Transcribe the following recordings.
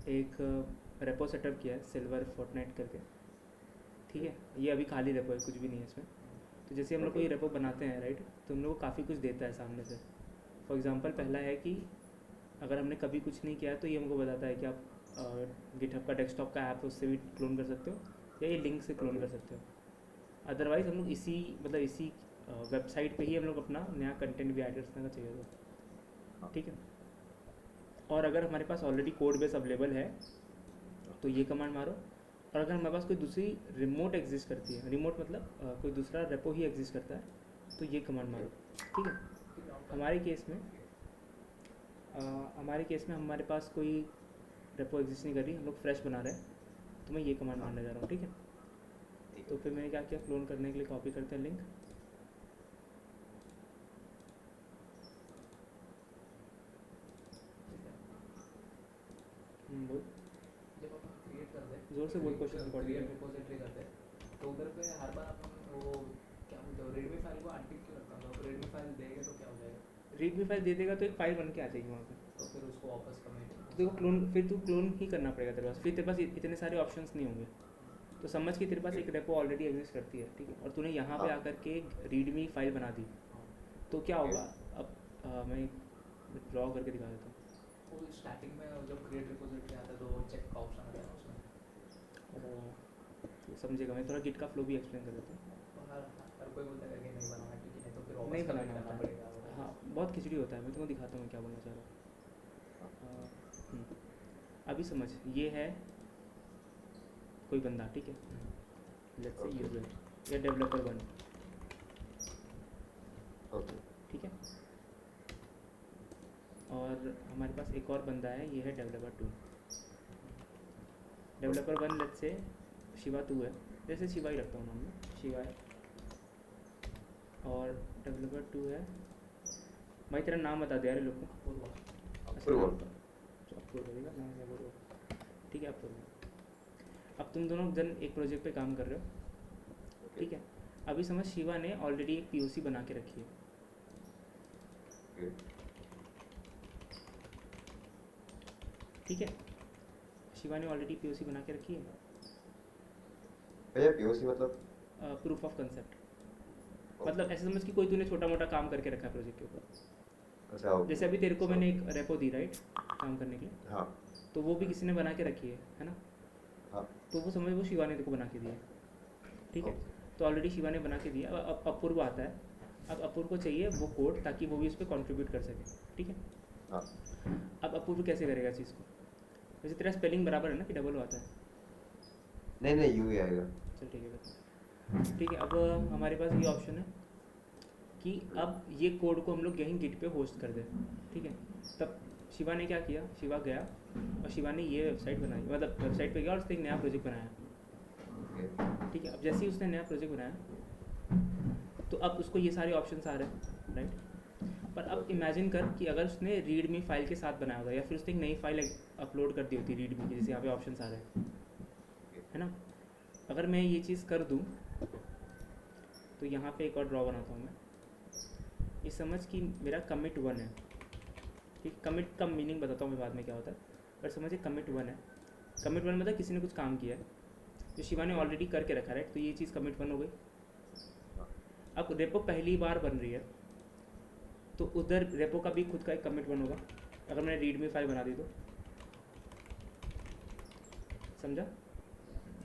एक repo setup किया है सिल्वर फोर्टनाइट करके, ठीक है। ये अभी खाली रेपो है, कुछ भी नहीं है इसमें। तो जैसे हम लोग कोई रेपो बनाते हैं राइट, तो हम लोग को काफ़ी कुछ देता है सामने से। फॉर एग्जांपल पहला है कि अगर हमने कभी कुछ नहीं किया है तो ये हमको बताता है कि आप गिटहब का डेस्कटॉप का ऐप उससे भी क्लोन कर सकते हो, या ये लिंक से क्लोन कर सकते हो। अदरवाइज़ हम लोग इसी मतलब इसी वेबसाइट पे ही हम लोग अपना नया कंटेंट भी ऐड कर सकने का चाहिए होगा, ठीक है। और अगर हमारे पास ऑलरेडी कोड बेस अवेलेबल है तो ये कमांड मारो। और अगर हमारे पास कोई दूसरी रिमोट एग्जिस्ट करती है, रिमोट मतलब कोई दूसरा रेपो ही एग्जिस्ट करता है, तो ये कमांड मारो, ठीक है। हमारे केस में हमारे पास कोई रेपो एग्जिस्ट नहीं कर रही, हम लोग फ्रेश बना रहे हैं, तो मैं ये कमांड मारने जा रहा हूँ, ठीक है। तो फिर मैंने क्या किया, क्लोन करने के लिए कॉपी करते हैं लिंक, बोल जब अपन क्रिएट करते हैं, जोर से बोल, क्वेश्चन रिकॉर्ड क्रिएट रिपोजिटरी करते हैं, तो उधर पे हर बार अपन वो क्या बोलते हैं, रेडमी फाइल को अनटिक क्यों रखता हूँ? रेडमी फाइल देंगे तो क्या हो जाएगा? रीडमी फाइल दे देगा तो एक फाइल बन के आ जाएगी वहाँ पे। तो फिर उसको वापस कमेंट देखो फिर तू क्लोन ही करना पड़ेगा तेरे पास, फिर तेरे पास इतने सारे ऑप्शंस नहीं होंगे। तो समझ कि तेरे पास एक रेपो ऑलरेडी एग्जिस्ट करती है, ठीक है, और तूने यहाँ पे आकर के रीडमी फाइल बना दी, तो क्या होगा। अब मैं ड्रॉ करके दिखा देता हूँ। वो स्टार्टिंग में जब क्रिएट रिपोजिटरी आता है तो वो चेक का ऑप्शन आता है उसमें, तो समझेगा, मैं थोड़ा गिट का फ्लो भी एक्सप्लेन कर देता हूँ। तो हर कोई बोलता है कि नहीं बनाना, क्योंकि नहीं तो फिर नहीं वापस बनाना कमेंट करना होता है, पड़ेगा। हाँ बहुत खिचड़ी होता है। मैं तुमको दिखाता हूँ मैं क्या बोलना चाह रहा हूँ। अभी समझ, ये है कोई बंदा, ठीक है, लेट्स से यूजर या डेवलपर 1, ठीक है। और हमारे पास एक और बंदा है, ये है developer 2। Developer 1 let's say Shiva 2 है, जैसे शिवा ही रखता हूँ नाम में, शिवा है। और डेवलपर 2 है, भाई तेरा नाम बता दे यार लोग को। अपूर्व रहेगा नाम है, अपूर्व, ठीक है अपूर्व। अब तुम दोनों जन एक प्रोजेक्ट पे काम कर रहे हो, ठीक है। अभी समझ शिवा ने ऑलरेडी एक पीओसी बना के रखी है, ठीक है। शिवा ने ऑलरेडी पीओसी बना के रखी है। भैया पीओसी मतलब प्रूफ ऑफ कंसेप्ट, मतलब ऐसे समझ कि कोई तूने छोटा मोटा काम करके रखा है प्रोजेक्ट के ऊपर। अच्छा, जैसे अभी तेरे को मैंने एक रेपो दी राइट काम करने के लिए, हाँ तो वो भी किसी ने बना के रखी है ना। हाँ, तो वो समझ वो शिवा ने तेरे को बना के दिया है, ठीक है। तो ऑलरेडी शिवा ने बना के दिया। अब अपूर्व आता है, अब अपूर्व को चाहिए वो कोड ताकि वो भी उस पर कॉन्ट्रीब्यूट कर सके, ठीक है। हाँ। अब अपूर्व कैसे करेगा चीज़ को, वैसे तेरा स्पेलिंग बराबर है ना कि डबल आता है? नहीं यू ही आएगा। चल ठीक है बता, ठीक है। अब हमारे पास ये ऑप्शन है कि अब ये कोड को हम लोग यहीं गिट पे होस्ट कर दें, ठीक है। तब शिवा ने क्या किया, शिवा गया और शिवा ने ये वेबसाइट बनाई, मतलब वेबसाइट पे गया और उसने एक नया प्रोजेक्ट बनाया, ठीक है। अब जैसे ही उसने नया प्रोजेक्ट बनाया तो अब उसको ये सारे ऑप्शंस आ रहे हैं राइट। पर अब इमेजिन कर कि अगर उसने रीडमी फाइल के साथ बनाया होता या फिर उसने एक नई फाइल अपलोड कर दी होती रीडमी की, जैसे यहाँ पे ऑप्शंस आ रहे हैं, है ना। अगर मैं ये चीज़ कर दूँ तो यहाँ पे एक और ड्रॉ बनाता हूँ मैं, ये समझ कि मेरा कमिट 1 है, ठीक। कमिट का मीनिंग बताता हूँ मैं बाद में क्या होता है, पर समझिए कमिट 1 है। कमिट 1 मतलब किसी ने कुछ काम किया है जो शिवा ने ऑलरेडी करके रखा है राइट, तो ये चीज़ कमिट 1 हो गई। अब रेपो पहली बार बन रही है तो उधर रेपो का भी खुद का एक कमिट 1 होगा, अगर मैंने रीडमी फाइल बना दी तो, समझा।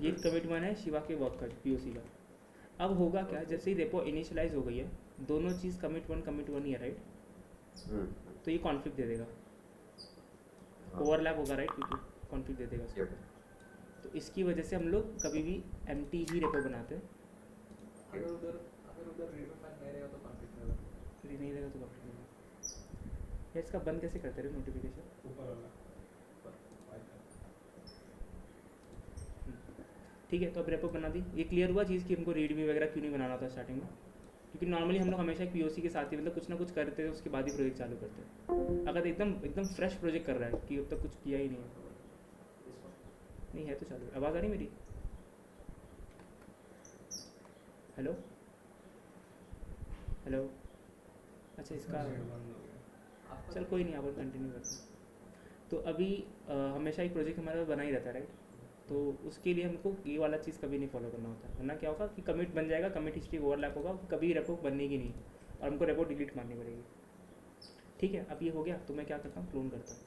ये कमिट 1 है शिवा के वर्क का पीओसी का। अब होगा क्या, जैसे ही रेपो इनिशियलाइज हो गई है, दोनों चीज़ कमिट 1 ही है राइट, तो ये कॉन्फ्लिक्ट दे देगा, ओवरलैप होगा राइट, क्योंकि कॉन्फ्लिक्ट दे देगा उसको। तो इसकी वजह से हम लोग कभी भी एम्प्टी ही रेपो बनाते हैं। अगर उधर रेडमी फाइल नहीं रहेगा तो कॉन्फ्लिक्ट रहेगा, नहीं रहेगा तो कॉन्फ्लिक्ट होगा। यार इसका बंद कैसे करते रहे नोटिफिकेशन, ठीक है। तो अब रेपो बना दी, ये क्लियर हुआ चीज़ कि हमको रीडमी वगैरह क्यों नहीं बनाना था स्टार्टिंग में, क्योंकि नॉर्मली हम लोग हमेशा एक पीओसी के साथ ही मतलब कुछ ना कुछ करते थे, उसके बाद ही प्रोजेक्ट चालू करते हैं। अगर एकदम फ्रेश प्रोजेक्ट कर रहा है कि अब तक कुछ किया ही नहीं है, नहीं है तो चालू। आवाज़ आ रही मेरी, हेलो हेलो, अच्छा इसका चल कोई नहीं, आप कंटिन्यू करते हैं। तो अभी हमेशा एक प्रोजेक्ट हमारा बना ही रहता है, राइट? तो उसके लिए हमको ये वाला चीज़ कभी नहीं फॉलो करना होता है, वरना क्या होगा कि कमिट बन जाएगा, कमिट हिस्ट्री ओवरलैप होगा, कभी रेपो बननेगी नहीं और हमको रेपो डिलीट मारनी पड़ेगी। ठीक है, अब ये हो गया तो मैं क्या करता हूँ, क्लोन करता हूँ,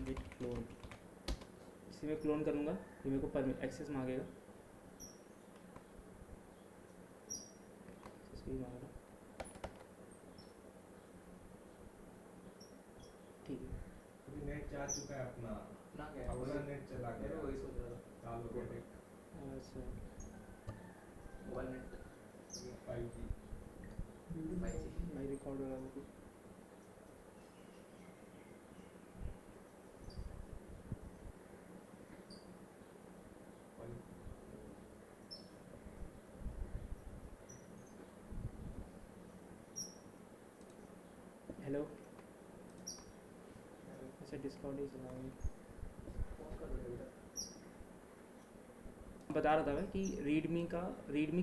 गिट क्लोन। इसे मैं क्लोन करूँगा, ये मेरे को एक्सेस मांगेगा, सही मांगेगा, ठीक है। अभी नेट जा चुका है अपना, ना क्या अपना नेट चला मैं गया, तो वही सोच रहा था, चालू हो गया अच्छा, मोबाइल नेट 5G। 5G। भाई रिकॉर्ड हो रहा है कुछ। हेलो, अच्छा डिस्काउंट इज पॉज कर दो बेटा। बता रहा था मैं कि रीडमी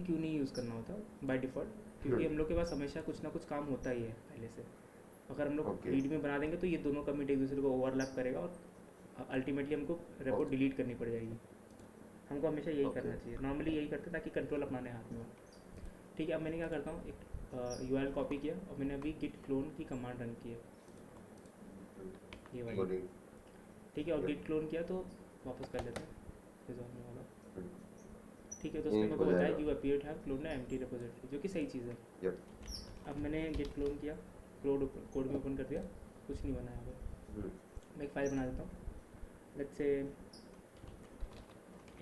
क्यों नहीं यूज़ करना होता बाय डिफ़ॉल्ट, क्योंकि हम लोग के पास हमेशा कुछ ना कुछ काम होता ही है पहले से। अगर हम लोग Okay. रीडमी बना देंगे तो ये दोनों कमिट एक दूसरे को ओवरलैप करेगा और अल्टीमेटली हमको रिपोर्ट Okay. डिलीट करनी पड़ जाएगी। हमको हमेशा यही Okay. करना चाहिए, नॉर्मली यही करते हैं ताकि कंट्रोल अपने हाथ में हो। ठीक है, अब मैंने क्या करता हूँ, एक URL कॉपी किया और मैंने अभी गिट क्लोन की कमांड रन की है, ये वाली। Coding. ठीक है, और Yep. गिट क्लोन किया तो वापस कर लेते हैं, रिजॉल्व नहीं होगा। ठीक है, तो ये उसमें मेरे को हो बताया जाएगा। You appear to have clone empty repository, जो कि सही चीज़ है। Yep. अब मैंने गिट क्लोन किया, कोड में ओपन कर दिया, कुछ नहीं बना यहाँ पे। मैं एक फाइल बना देता हूँ, लेट्स से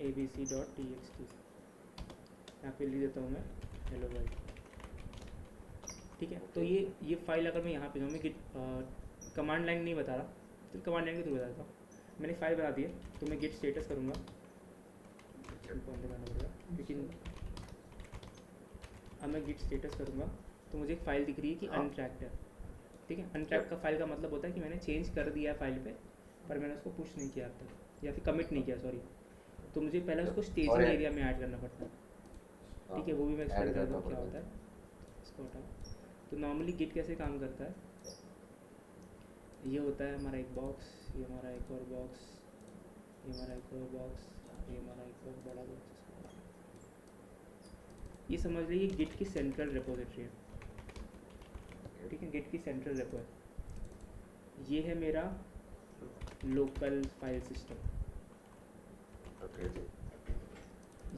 abc.txt, यहाँ पे लिख देता हूँ मैं हेलो वर्ल्ड। ठीक है, तो ये फाइल अगर मैं यहाँ पे जाऊँ, मैं गिट कमांड लाइन नहीं बता रहा, तो कमांड लाइन के थ्रू बताता हूँ। मैंने फाइल बना दी है, तो मैं गिट स्टेटस करूँगा, बंद करना पड़ेगा क्योंकि अब मैं गिट स्टेटस करूँगा तो मुझे एक फ़ाइल दिख रही है कि हाँ। अनट्रैक्ड है। ठीक है, अनट्रैक्ड का फाइल का मतलब होता है कि मैंने चेंज कर दिया है फाइल पे, पर मैंने उसको पुश नहीं किया अब तक, या फिर कमिट नहीं किया, सॉरी। तो मुझे पहले उसको स्टेजिंग और एरिया में ऐड करना पड़ता है। ठीक है, वो भी मैं एक्सप्लेन कर दूँ क्या होता है, इसको हटाओ। तो नॉर्मली गिट कैसे काम करता है, ये होता है हमारा एक बॉक्स, ये हमारा एक और बॉक्स, ये हमारा एक और बॉक्स, ये हमारा एक और बड़ा बॉक्स। ये समझ लीजिए गिट की सेंट्रल रिपोजिटरी है। ठीक है, गिट की सेंट्रल रेपो है। ये है मेरा लोकल फाइल सिस्टम, Okay.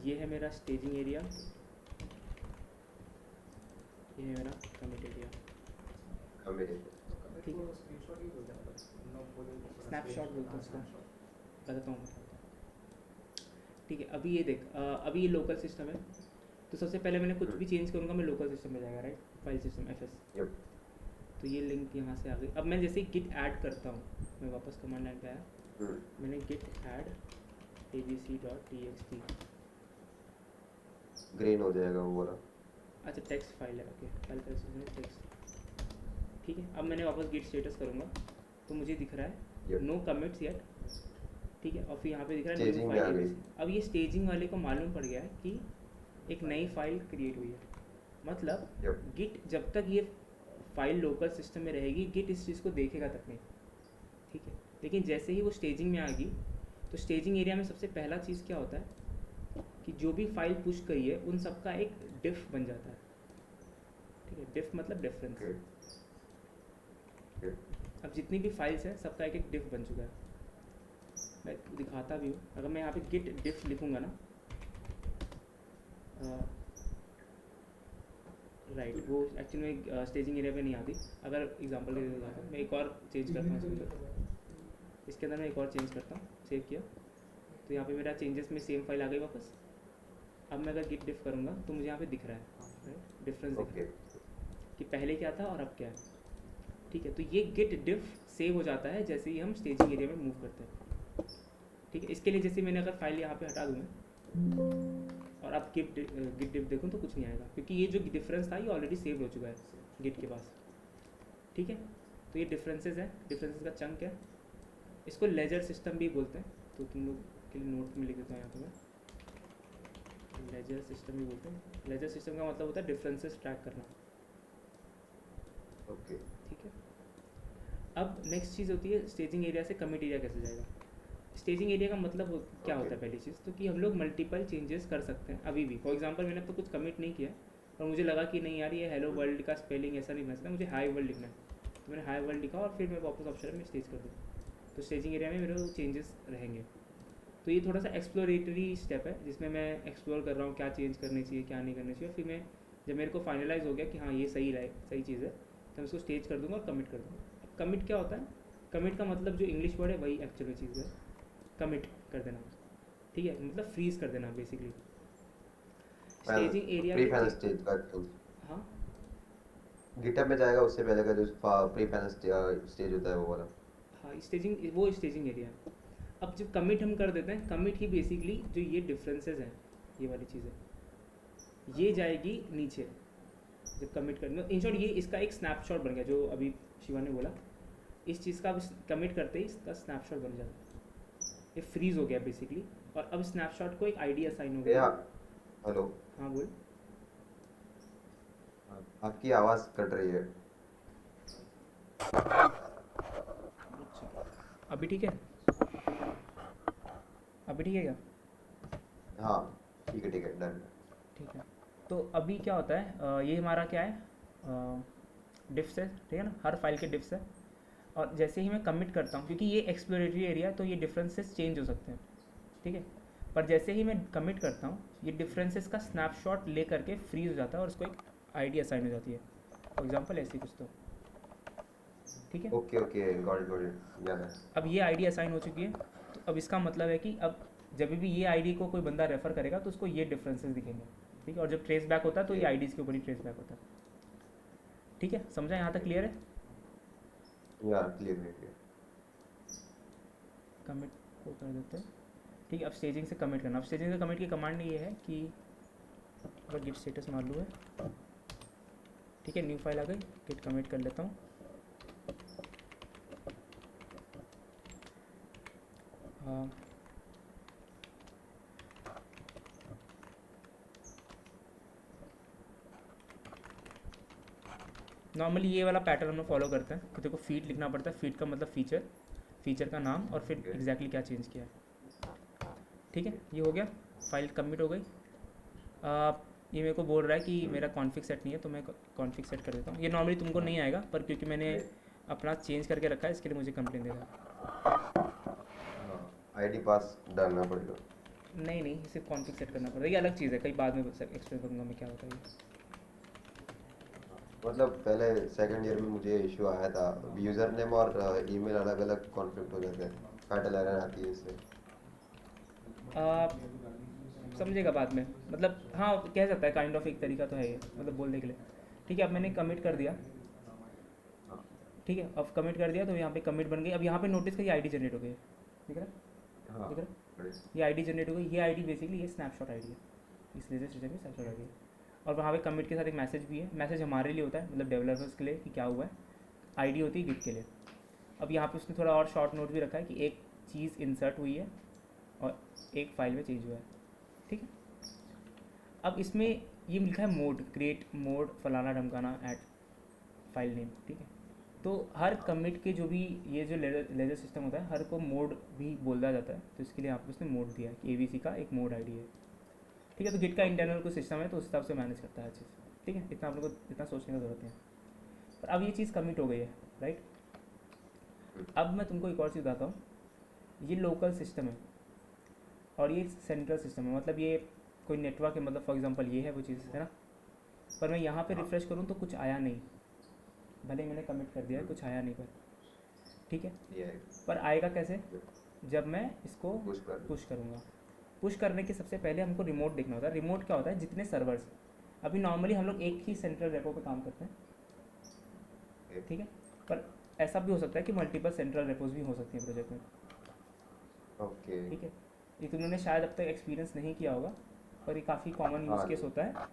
ये है मेरा स्टेजिंग एरिया, ये है मेरा कमिट एरिया। Committed. ठीक है। स्क्रीनशॉट ही बोलते हैं, मतलब ना बोले Snapshot बोलते हैं उसको। snapshot। बताता हूँ। ठीक है, अभी ये देख, अभी ये लोकल सिस्टम है, तो सबसे पहले मैंने कुछ भी चेंज करूँगा मैं लोकल सिस्टम में जाएगा, right? File system FS। Yep. तो ये लिंक यहाँ से आ गई। अब मैं जैसे ही गिट ऐड करता हूँ, मैं वापस कमांड लाइन पे आया, मैंने गिट ऐड abc.txt, Green हो जाएगा वो वाला। अच्छा टेक्स्ट फाइल है, ओके, फाइल का टेक्स्ट। ठीक है, अब मैंने वापस गिट स्टेटस करूँगा तो मुझे दिख रहा है Yep. No commits yet. ठीक है, और फिर यहाँ पे दिख रहा है Staging में आ गई। अब ये स्टेजिंग वाले को मालूम पड़ गया है कि एक नई फाइल क्रिएट हुई है, मतलब Yep. गिट जब तक ये फाइल लोकल सिस्टम में रहेगी गिट इस चीज़ को देखेगा तक नहीं। ठीक है, लेकिन जैसे ही वो स्टेजिंग में आ गई तो स्टेजिंग एरिया में सबसे पहला चीज़ क्या होता है कि जो भी फाइल पुश करी है उन सबका एक डिफ बन जाता है। ठीक है, डिफ मतलब डिफरेंस। Okay. Okay. अब जितनी भी फाइल्स हैं सबका एक एक डिफ बन चुका है। मैं दिखाता भी हूँ, अगर मैं यहाँ पे गिट डिफ लिखूँगा ना, राइट, वो एक्चुअली में स्टेजिंग एरिया पे नहीं आती। अगर एग्जांपल दे देता हूँ, मैं एक और चेंज करता हूँ इसके अंदर मैं एक और चेंज करता हूँ, सेव किया तो यहाँ पे मेरा चेंजेस में सेम फाइल आ गई वापस। अब मैं अगर गिट डिफ करूँगा तो मुझे यहाँ पे दिख रहा है, राइट, डिफरेंस दिख रहा Okay. है कि पहले क्या था और अब क्या है। ठीक है, तो ये गिट डिफ सेव हो जाता है जैसे ही हम स्टेजिंग एरिया में मूव करते हैं। ठीक है, इसके लिए जैसे मैंने अगर फाइल यहाँ पे हटा दूँ मैं और अब गिट डिफ देखूँ तो कुछ नहीं आएगा, क्योंकि ये जो डिफरेंस था ये ऑलरेडी सेव हो चुका है गिट के पास। ठीक है, तो ये डिफरेंसेस है, डिफरेंसेस का चंक है। इसको लेजर सिस्टम भी बोलते हैं, तो तुम लोग के लिए नोट में लिख देता हूँ यहाँ पे मैं, लेजर सिस्टम भी बोलते हैं। लेजर सिस्टम का मतलब होता है डिफरेंसेस ट्रैक करना। Okay. ठीक है, अब नेक्स्ट चीज़ होती है स्टेजिंग एरिया से कमिट एरिया कैसे जाएगा। स्टेजिंग एरिया का मतलब क्या होता है पहली चीज़ तो कि हम लोग मल्टीपल चेंजेस कर सकते हैं अभी भी। फॉर एग्जांपल मैंने तो कुछ कमिट नहीं किया और मुझे लगा कि नहीं यार ये हेलो वर्ल्ड का स्पेलिंग ऐसा नहीं बन सकता, मुझे हाई वर्ल्ड लिखना है, तो मैंने हाई वर्ल्ड लिखा और फिर मैं वापस ऑप्शन में स्टेज कर दूँ, तो स्टेजिंग एरिया में मेरे चेंजेस रहेंगे। तो ये थोड़ा सा एक्सप्लोरेटरी स्टेप है जिसमें मैं एक्सप्लोर कर रहा हूँ क्या चेंज करनी चाहिए क्या नहीं करनी चाहिए, और फिर मैं जब मेरे को फाइनलाइज हो गया कि हाँ ये सही चीज़ है तो मैं उसको स्टेज कर दूँगा और कमिट कर दूँगा। कमिट क्या होता है, कमिट का मतलब जो इंग्लिश वर्ड है वही एक्चुअल में चीज़ है, कमिट कर देना, ठीक है, मतलब फ्रीज कर देना basically. Staging area pre final stage का हाँ गिटहब में जाएगा उससे पहले का जो प्री फाइनल स्टेज होता है वो वाला। हाँ वो स्टेजिंग एरिया है। अब जब कमिट हम कर देते हैं, कमिट ही बेसिकली जो ये डिफरेंसेस हैं ये वाली चीज़ है ये जाएगी नीचे जब कमिट करेंगे। इन शॉर्ट ये इसका एक स्नैपशॉट बन गया जो अभी शिवा ने बोला, इस चीज़ का कमिट करते ही इसका स्नैपशॉट बन जाता है, ये फ्रीज हो गया बेसिकली। और अब स्नैपशॉट को एक आईडी असाइन हो गया। हेलो हाँ बोल। आपकी आवाज़ कट रही है। अच्छा अभी ठीक है, अभी ठीक है क्या? हाँ ठीक है डन। ठीक है, तो अभी क्या होता है ये हमारा क्या है डिफ्स है, ठीक है ना, हर फाइल के डिफ्स है। और जैसे ही मैं कमिट करता हूँ, क्योंकि ये एक्सप्लोरेटरी एरिया है तो ये डिफरेंसेस चेंज हो सकते हैं, ठीक है, पर जैसे ही मैं कमिट करता हूँ ये डिफरेंसेस का स्नैपशॉट ले करके फ्रीज हो जाता है और उसको एक आईडी असाइन हो जाती है। फॉर एग्जांपल ऐसे कुछ तो, ठीक है। ओके गॉट इट याद है। अब ये आईडी असाइन हो चुकी है, तो अब इसका मतलब है कि अब जब भी ये आईडी को कोई बंदा रेफ़र करेगा तो उसको ये डिफरेंसेस दिखेंगे, ठीक है। और जब ट्रेस बैक होता है तो ये आईडीज़ के ऊपर ही ट्रेस बैक होता है, ठीक है। समझा यहाँ तक क्लियर है? यार क्लियर। कमिट को कर देते हैं, ठीक है। अब स्टेजिंग से कमिट करना, अब स्टेजिंग से कमिट की कमांड ये है कि अगर गिट स्टेटस मालूम है, ठीक है, न्यू फाइल आ गई, गिट कमिट कर लेता हूँ। नॉर्मली ये वाला पैटर्न हम लोग फॉलो करते हैं कि देखो फीड लिखना पड़ता है, फीड का मतलब फीचर का नाम और फिर एग्जैक्टली क्या चेंज किया है, ठीक है। ये हो गया, फाइल कमिट हो गई। ये मेरे को बोल रहा है कि मेरा कॉन्फिग सेट नहीं है तो मैं कॉन्फिग सेट कर देता हूँ। ये नॉर्मली तुमको नहीं आएगा पर क्योंकि मैंने अपना चेंज करके रखा है इसके लिए मुझे कंप्लेन देगा। आईडी पास डालना पड़ेगा। नहीं सिर्फ कॉन्फिग सेट करना पड़ेगा, ये अलग चीज़ है, कई बाद में एक्सप्लेन करूँगा मैं क्या होता है ये। मतलब पहले सेकंड ईयर में मुझे इशू आया था, यूज़र नेम और ईमेल अलग अलग कॉन्फ्लिक्ट हो जाते हैं, फाइल एरर आती है इससे। समझेगा बाद में, मतलब हाँ कह सकता है, काइंड ऑफ एक तरीका तो है ये, मतलब बोलने के लिए, ठीक है। अब मैंने कमिट कर दिया, ठीक है, अब कमिट कर दिया तो यहाँ पे कमिट बन गई। अब यहाँ पे नोटिस का ये आईडी जनरेट हो गई, दिख रहा है? हाँ दिख रहा है? ये आईडी जनरेट हो गई। ये आईडी बेसिकली ये स्नैपशॉट आईडी है, इस लेजर सिस्टम में स्नैपशॉट आईडी है। और वहाँ पे कमिट के साथ एक मैसेज भी है, मैसेज हमारे लिए होता है, मतलब डेवलपर्स के लिए कि क्या हुआ है, आईडी होती है गिट के लिए। अब यहाँ पे उसने थोड़ा और शॉर्ट नोट भी रखा है कि एक चीज़ इंसर्ट हुई है और एक फाइल में चेंज हुआ है, ठीक है। अब इसमें ये लिखा है मोड, क्रिएट मोड फलाना ढमकाना ऐट फाइल नेम, ठीक है। तो हर कमिट के जो भी ये जो लेजर सिस्टम होता है हर को मोड भी बोला जाता है, तो इसके लिए यहाँ पे उसने मोड दिया है कि ABC का एक मोड आईडी है, ठीक है। तो गिट का इंटरनल कोई सिस्टम है तो उस हिसाब से मैनेज करता है हर चीज़, ठीक है। इतना आप लोग को इतना सोचने की ज़रूरत नहीं है। पर अब ये चीज़ कमिट हो गई है, राइट। अब मैं तुमको एक और चीज़ बताता हूँ, ये लोकल सिस्टम है और ये सेंट्रल सिस्टम है, मतलब ये कोई नेटवर्क है, मतलब फॉर एग्जांपल ये है वो चीज़ है ना। पर मैं यहाँ पे रिफ़्रेश करूँ तो कुछ आया नहीं, भले ही मैंने कमिट कर दिया है, कुछ आया नहीं पर, ठीक है। पर आएगा कैसे, जब मैं इसको पुश करूँगा। पुश करने के सबसे पहले हमको रिमोट देखना होता है। रिमोट क्या होता है, जितने सर्वर्स, अभी नॉर्मली हम लोग एक ही सेंट्रल रेपो पे काम करते हैं, ठीक है। पर ऐसा भी हो सकता है कि मल्टीपल सेंट्रल रेपोज भी हो सकती हैं प्रोजेक्ट में, ओके ठीक है। ये तुमने शायद अब तक एक्सपीरियंस नहीं किया होगा पर ये काफ़ी कॉमन यूज़ केस होता है